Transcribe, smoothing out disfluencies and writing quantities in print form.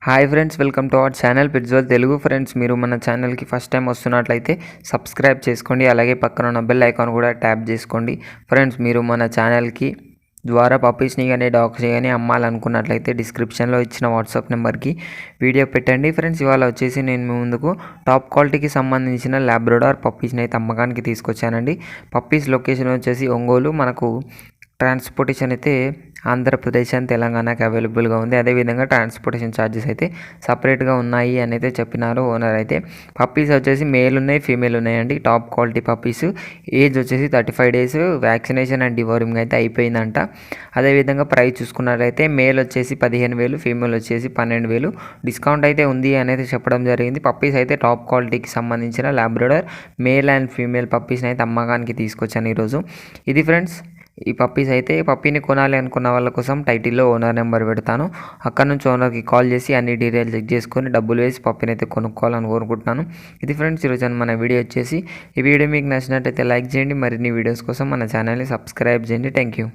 Hi friends, welcome to our channel పిట్జ్వల్ Telugu. Friends, మీరు మన ఛానల్కి ఫస్ట్ టైం వస్తున్నట్లయితే సబ్స్క్రైబ్ చేసుకోండి, అలాగే పక్కన ఉన్న బెల్ ఐకాన్ కూడా ట్యాప్ చేసుకోండి. ఫ్రెండ్స్, మీరు మన ఛానల్కి ద్వారా పప్పీస్ని కానీ డాగ్స్ని కానీ అమ్మాలనుకున్నట్లయితే డిస్క్రిప్షన్లో ఇచ్చిన వాట్సాప్ నెంబర్కి వీడియో పెట్టండి. ఫ్రెండ్స్, ఇవాళ వచ్చేసి నేను మీ ముందుకు టాప్ క్వాలిటీకి సంబంధించిన ల్యాబ్రడార్ పప్పీస్ని అయితే అమ్మకానికి తీసుకొచ్చానండి. పప్పీస్ లొకేషన్ వచ్చేసి ఒంగోలు. మనకు ట్రాన్స్పోర్టేషన్ అయితే ఆంధ్రప్రదేశ్ అండ్ తెలంగాణకి అవైలబుల్గా ఉంది. అదేవిధంగా ట్రాన్స్పోర్టేషన్ ఛార్జెస్ అయితే సపరేట్గా ఉన్నాయి అని అయితే చెప్పినారు ఓనర్. అయితే పప్పీస్ వచ్చేసి మేల్ ఉన్నాయి, ఫీమేల్ ఉన్నాయండి. Top quality puppies. ఏజ్ వచ్చేసి 35 days. వ్యాక్సినేషన్ అండ్ డివోరింగ్ అయితే అయిపోయిందంట. అదేవిధంగా ప్రైస్ చూసుకున్నట్లయితే మేల్ వచ్చేసి 15,000, ఫీమేల్ వచ్చేసి 12,000. డిస్కౌంట్ అయితే ఉంది అనేది చెప్పడం జరిగింది. పప్పీస్ అయితే టాప్ క్వాలిటీకి సంబంధించిన ల్యాబ్రడార్ మేల్ అండ్ ఫీమేల్ పప్పీస్ని అయితే అమ్మకానికి తీసుకొచ్చాను ఈరోజు. ఇది ఫ్రెండ్స్, ఈ పప్పీస్ అయితే పప్పీని కొనాలి అనుకున్న వాళ్ళ కోసం టైటిల్లో ఓనర్ నెంబర్ పెడతాను. అక్కడ నుంచి ఓనర్కి కాల్ చేసి అన్ని డీటెయిల్స్ చెక్ చేసుకొని డబ్బులు వేసి పప్పీని అయితే కొనుక్కోవాలని కోరుకుంటున్నాను. ఇది ఫ్రెండ్స్, ఈరోజు మన వీడియో వచ్చేసి. ఈ వీడియో మీకు నచ్చినట్టయితే లైక్ చేయండి. మరిన్ని వీడియోస్ కోసం మన ఛానల్ని సబ్స్క్రైబ్ చేయండి. Thank you.